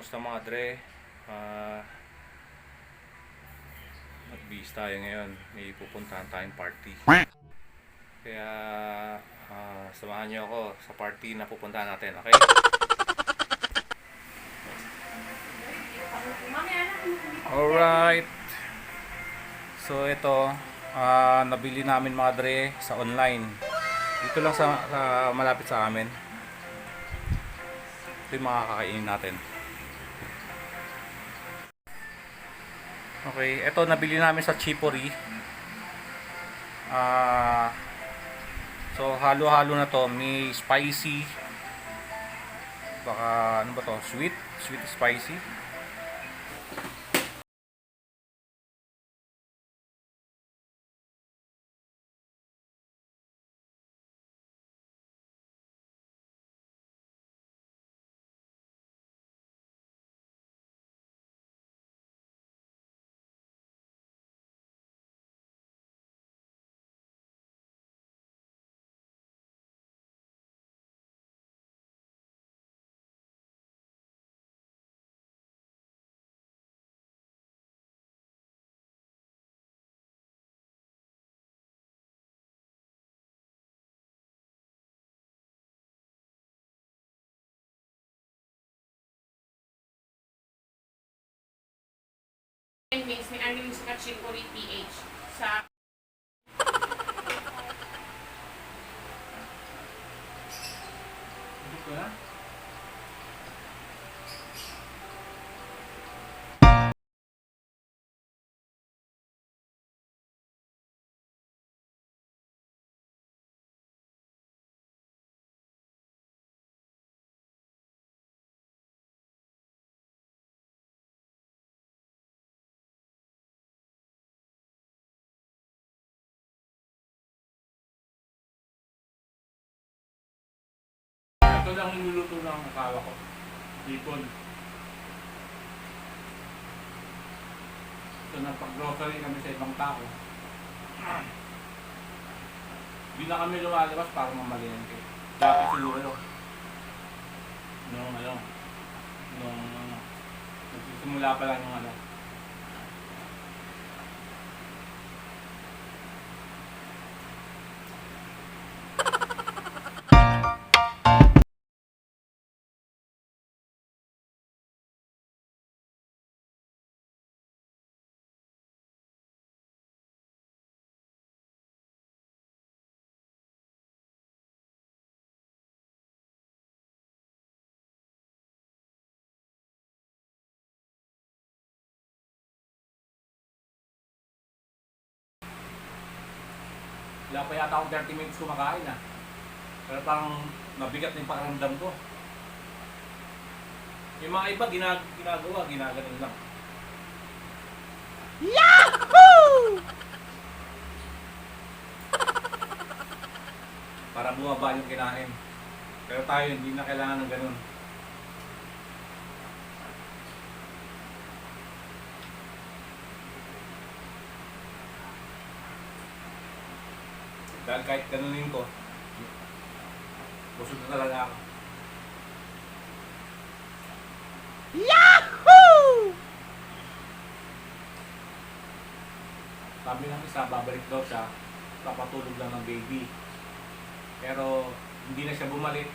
Kamusta mga dre? Ah, Mag-bis tayo ngayon. May pupuntahan tayong party. Kaya samahan niyo ako sa party na pupuntahan natin, okay? Alright. So ito, nabili namin mga dre sa online. Dito lang sa malapit sa amin. Ito yung mga kakainin natin. Okay, ito nabili namin sa Chipory. So halo-halo na to, may spicy, baka ano ba to, sweet spicy. Mix ni Armin sa Chipory PH sa Ito lang niluluto ng akawa ko. Hipon. Ito na pag-grocery kami sa ibang tao. Hindi na kami lumalabas para mamalingke. Dati siguro nung nagsisimula pa lang yung wala pa yata akong 30 minutes kumakain Pero parang mabigat na yung pakiramdam ko. Yung mga iba ginaganon lang. Yahoo! Para bumaba yung kinain. Pero tayo hindi na kailangan ng ganun. Dahil kahit ganunin ko, busog na talaga ako. Yahoo! Sabi ng isa, babalik daw siya, papatulog lang ng baby. Pero hindi na siya bumalik.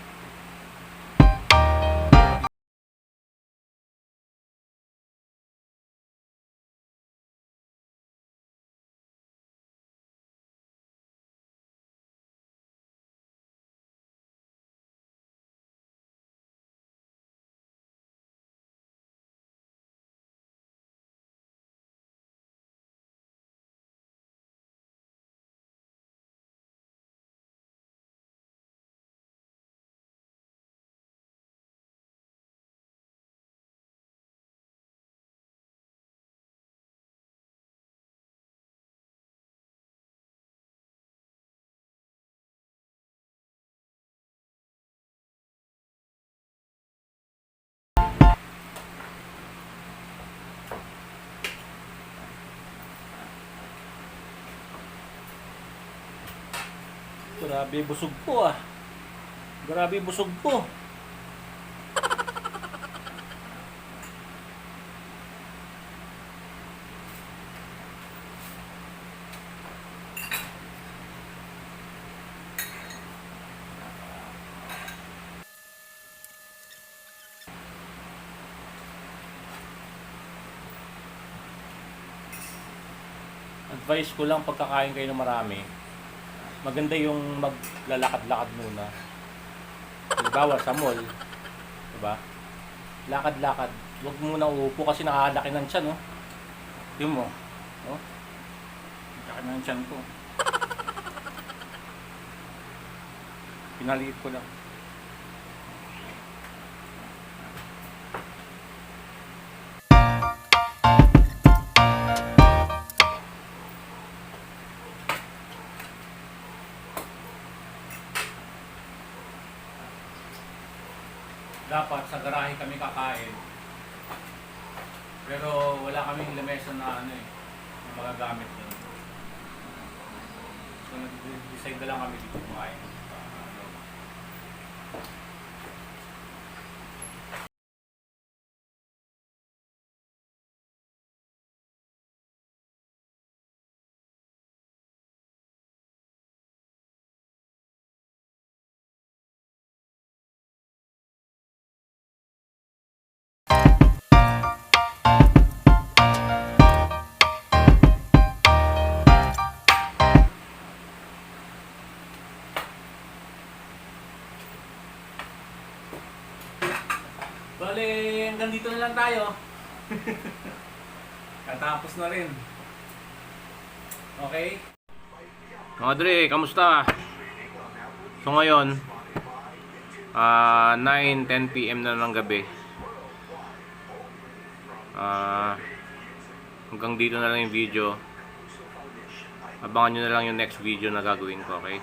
Grabe busog po Grabe busog po. advice ko lang pagkakain kayo ng marami, maganda yung maglalakad-lakad muna. Halimbawa sa mall, diba? Lakad-lakad. Huwag muna uupo kasi nakakalaki ng tiyan, no? Tingnan mo. Oh. Laki ng tiyan ko. Pinaliit ko lang. Dapat sa garahe kami kakain. Pero wala kaming lamesa na ano eh, na magagamit doon. So nag-decide na lang kami dito kumain. Bale, hanggang dito na lang tayo. Katapos na rin. Okay? Mga Dre, kamusta? So ngayon, 9:10 PM na ng gabi. Hanggang dito na lang yung video. Abangan nyo na lang yung next video na gagawin ko, okay?